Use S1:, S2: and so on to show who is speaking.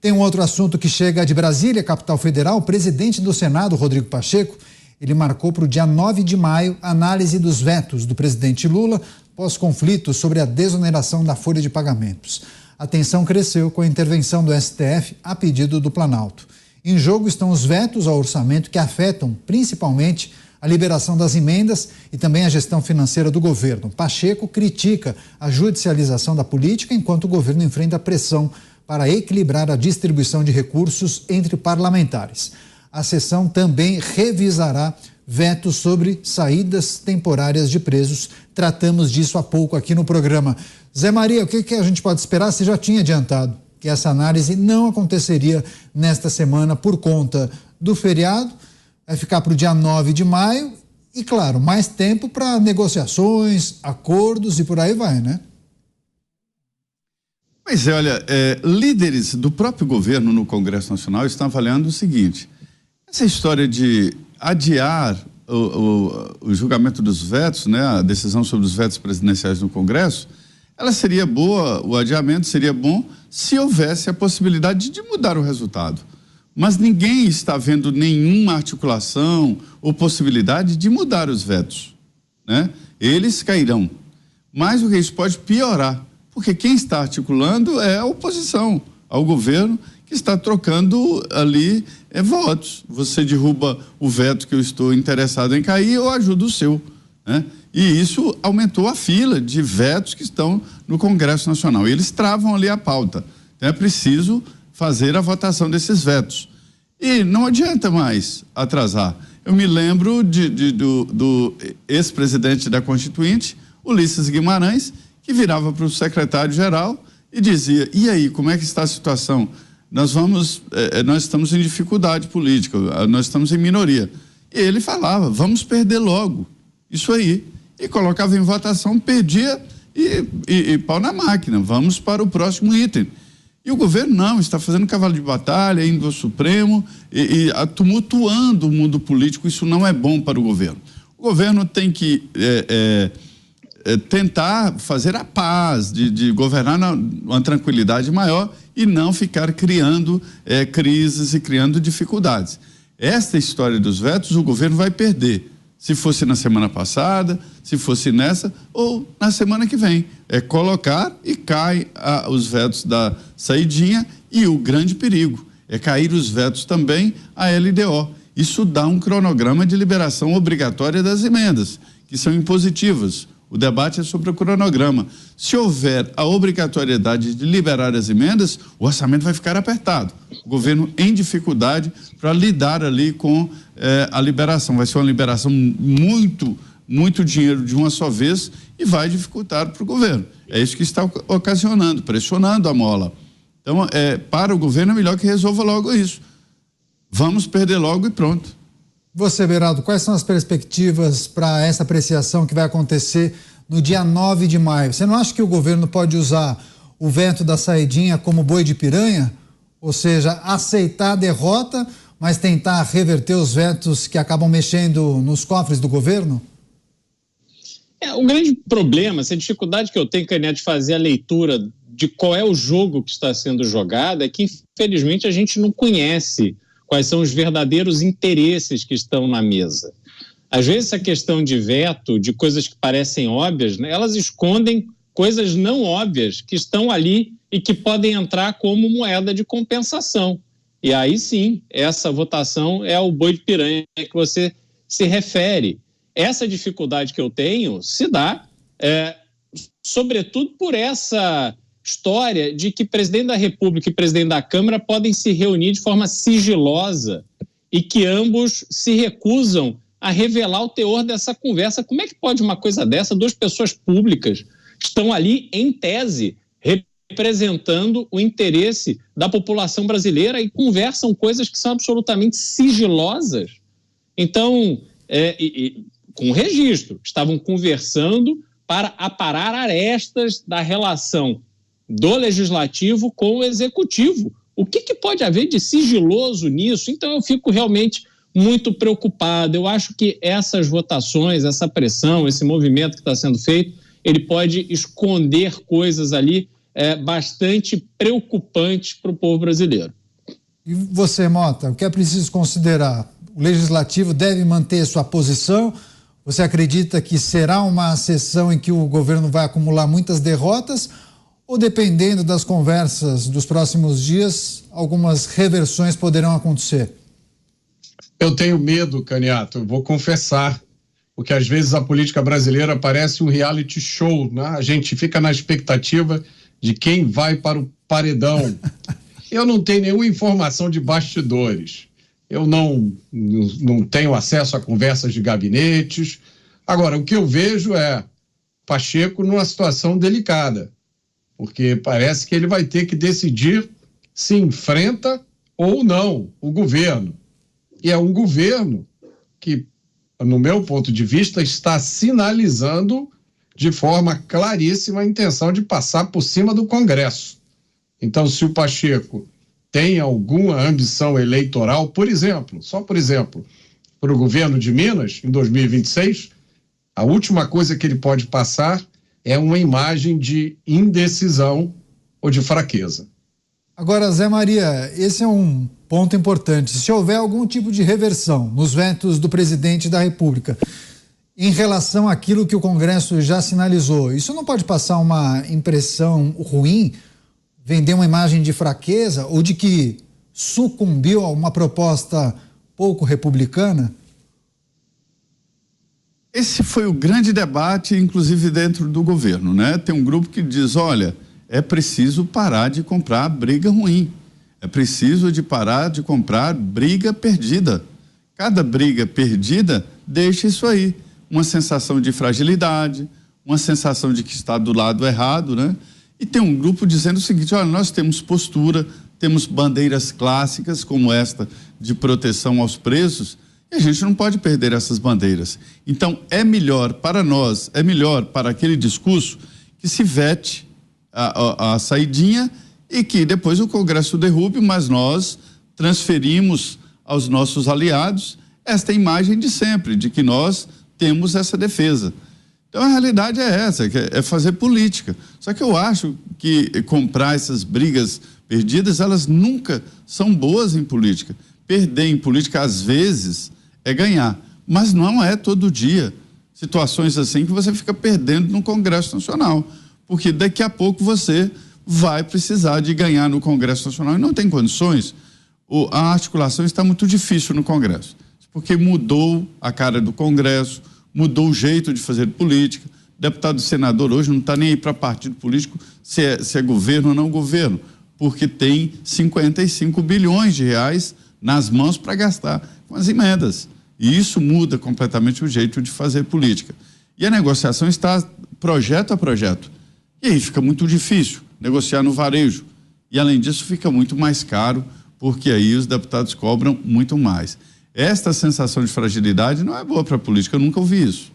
S1: Tem um outro assunto que chega de Brasília, capital federal. O presidente do Senado, Rodrigo Pacheco, ele marcou para o dia 9 de maio a análise dos vetos do presidente Lula pós-conflito sobre a desoneração da folha de pagamentos. A tensão cresceu com a intervenção do STF a pedido do Planalto. Em jogo estão os vetos ao orçamento que afetam principalmente a liberação das emendas e também a gestão financeira do governo. Pacheco critica a judicialização da política enquanto o governo enfrenta pressão para equilibrar a distribuição de recursos entre parlamentares. A sessão também revisará vetos sobre saídas temporárias de presos. Tratamos disso há pouco aqui no programa. Zé Maria, o que a gente pode esperar? Você já tinha adiantado que essa análise não aconteceria nesta semana por conta do feriado. Vai ficar para o dia 9 de maio e, claro, mais tempo para negociações, acordos e por aí vai, né?
S2: Pois é, olha, líderes do próprio governo no Congresso Nacional estão avaliando o seguinte: essa história de adiar o julgamento dos vetos, né, a decisão sobre os vetos presidenciais no Congresso, ela seria boa, o adiamento seria bom se houvesse a possibilidade de mudar o resultado. Mas ninguém está vendo nenhuma articulação ou possibilidade de mudar os vetos, né? Eles cairão. Mas o que isso pode piorar, porque quem está articulando é a oposição ao governo, que está trocando ali votos. Você derruba o veto que eu estou interessado em cair, eu ajudo o seu, né? E isso aumentou a fila de vetos que estão no Congresso Nacional. E eles travam ali a pauta. Então é preciso fazer a votação desses vetos. E não adianta mais atrasar. Eu me lembro do ex-presidente da Constituinte, Ulisses Guimarães, que virava para o secretário-geral e dizia: e aí, como é que está a situação? Nós estamos em dificuldade política, nós estamos em minoria. E ele falava: vamos perder logo, isso aí. E colocava em votação, perdia e pau na máquina, vamos para o próximo item. E o governo não, está fazendo cavalo de batalha, indo ao Supremo e tumultuando o mundo político. Isso não é bom para o governo. O governo tem que tentar fazer a paz, de governar numa tranquilidade maior e não ficar criando crises e criando dificuldades. Esta história dos vetos o governo vai perder. Se fosse na semana passada, se fosse nessa ou na semana que vem. É colocar e cai os vetos da saidinha, e o grande perigo é cair os vetos também à LDO. Isso dá um cronograma de liberação obrigatória das emendas, que são impositivas. O debate é sobre o cronograma. Se houver a obrigatoriedade de liberar as emendas, o orçamento vai ficar apertado. O governo em dificuldade para lidar ali com a liberação. Vai ser uma liberação muito dinheiro de uma só vez e vai dificultar para o governo. É isso que está ocasionando, pressionando a mola. Então, para o governo é melhor que resolva logo isso. Vamos perder logo e pronto.
S1: Você, Beraldo, quais são as perspectivas para essa apreciação que vai acontecer no dia 9 de maio? Você não acha que o governo pode usar o veto da saidinha como boi de piranha? Ou seja, aceitar a derrota, mas tentar reverter os vetos que acabam mexendo nos cofres do governo?
S3: O grande problema, essa dificuldade que eu tenho, Canete, de fazer a leitura de qual é o jogo que está sendo jogado, é que, infelizmente, a gente não conhece quais são os verdadeiros interesses que estão na mesa. Às vezes, a questão de veto, de coisas que parecem óbvias, né, elas escondem coisas não óbvias que estão ali e que podem entrar como moeda de compensação. E aí sim, essa votação é o boi de piranha que você se refere. Essa dificuldade que eu tenho se dá, sobretudo, por essa história de que presidente da República e presidente da Câmara podem se reunir de forma sigilosa e que ambos se recusam a revelar o teor dessa conversa. Como é que pode uma coisa dessa? Duas pessoas públicas estão ali, em tese, representando o interesse da população brasileira e conversam coisas que são absolutamente sigilosas. Então, com registro, estavam conversando para aparar arestas da relação do Legislativo com o Executivo. O que pode haver de sigiloso nisso? Então eu fico realmente muito preocupado. Eu acho que essas votações, essa pressão, esse movimento que está sendo feito, ele pode esconder coisas ali bastante preocupantes para o povo brasileiro.
S1: E você, Mota, o que é preciso considerar? O Legislativo deve manter sua posição? Você acredita que será uma sessão em que o governo vai acumular muitas derrotas? Ou, dependendo das conversas dos próximos dias, algumas reversões poderão acontecer?
S4: Eu tenho medo, Caniato, vou confessar, porque às vezes a política brasileira parece um reality show, né? A gente fica na expectativa de quem vai para o paredão. Eu não tenho nenhuma informação de bastidores. Eu não tenho acesso a conversas de gabinetes. Agora, o que eu vejo é Pacheco numa situação delicada, porque parece que ele vai ter que decidir se enfrenta ou não o governo. E é um governo que, no meu ponto de vista, está sinalizando de forma claríssima a intenção de passar por cima do Congresso. Então, se o Pacheco tem alguma ambição eleitoral, por exemplo, para o governo de Minas, em 2026, a última coisa que ele pode passar é uma imagem de indecisão ou de fraqueza.
S1: Agora, Zé Maria, esse é um ponto importante. Se houver algum tipo de reversão nos vetos do presidente da República em relação àquilo que o Congresso já sinalizou, isso não pode passar uma impressão ruim, vender uma imagem de fraqueza ou de que sucumbiu a uma proposta pouco republicana?
S2: Esse foi o grande debate, inclusive dentro do governo, né? Tem um grupo que diz, olha, é preciso parar de comprar briga ruim, é preciso de parar de comprar briga perdida. Cada briga perdida deixa isso aí, uma sensação de fragilidade, uma sensação de que está do lado errado, né? E tem um grupo dizendo o seguinte, olha, nós temos postura, temos bandeiras clássicas como esta de proteção aos presos e a gente não pode perder essas bandeiras. Então, é melhor para nós, é melhor para aquele discurso que se vete a saidinha e que depois o Congresso derrube, mas nós transferimos aos nossos aliados esta imagem de sempre, de que nós temos essa defesa. Então, a realidade é essa, é fazer política. Só que eu acho que comprar essas brigas perdidas, elas nunca são boas em política. Perder em política, às vezes, é ganhar, mas não é todo dia. Situações assim que você fica perdendo no Congresso Nacional, porque daqui a pouco você vai precisar de ganhar no Congresso Nacional e não tem condições. A articulação está muito difícil no Congresso, porque mudou a cara do Congresso, mudou o jeito de fazer política. Deputado e senador hoje não está nem aí para partido político se é governo ou não governo, porque tem 55 bilhões de reais nas mãos para gastar com as emendas. E isso muda completamente o jeito de fazer política. E a negociação está projeto a projeto. E aí fica muito difícil negociar no varejo. E além disso fica muito mais caro, porque aí os deputados cobram muito mais. Esta sensação de fragilidade não é boa para a política, eu nunca ouvi isso.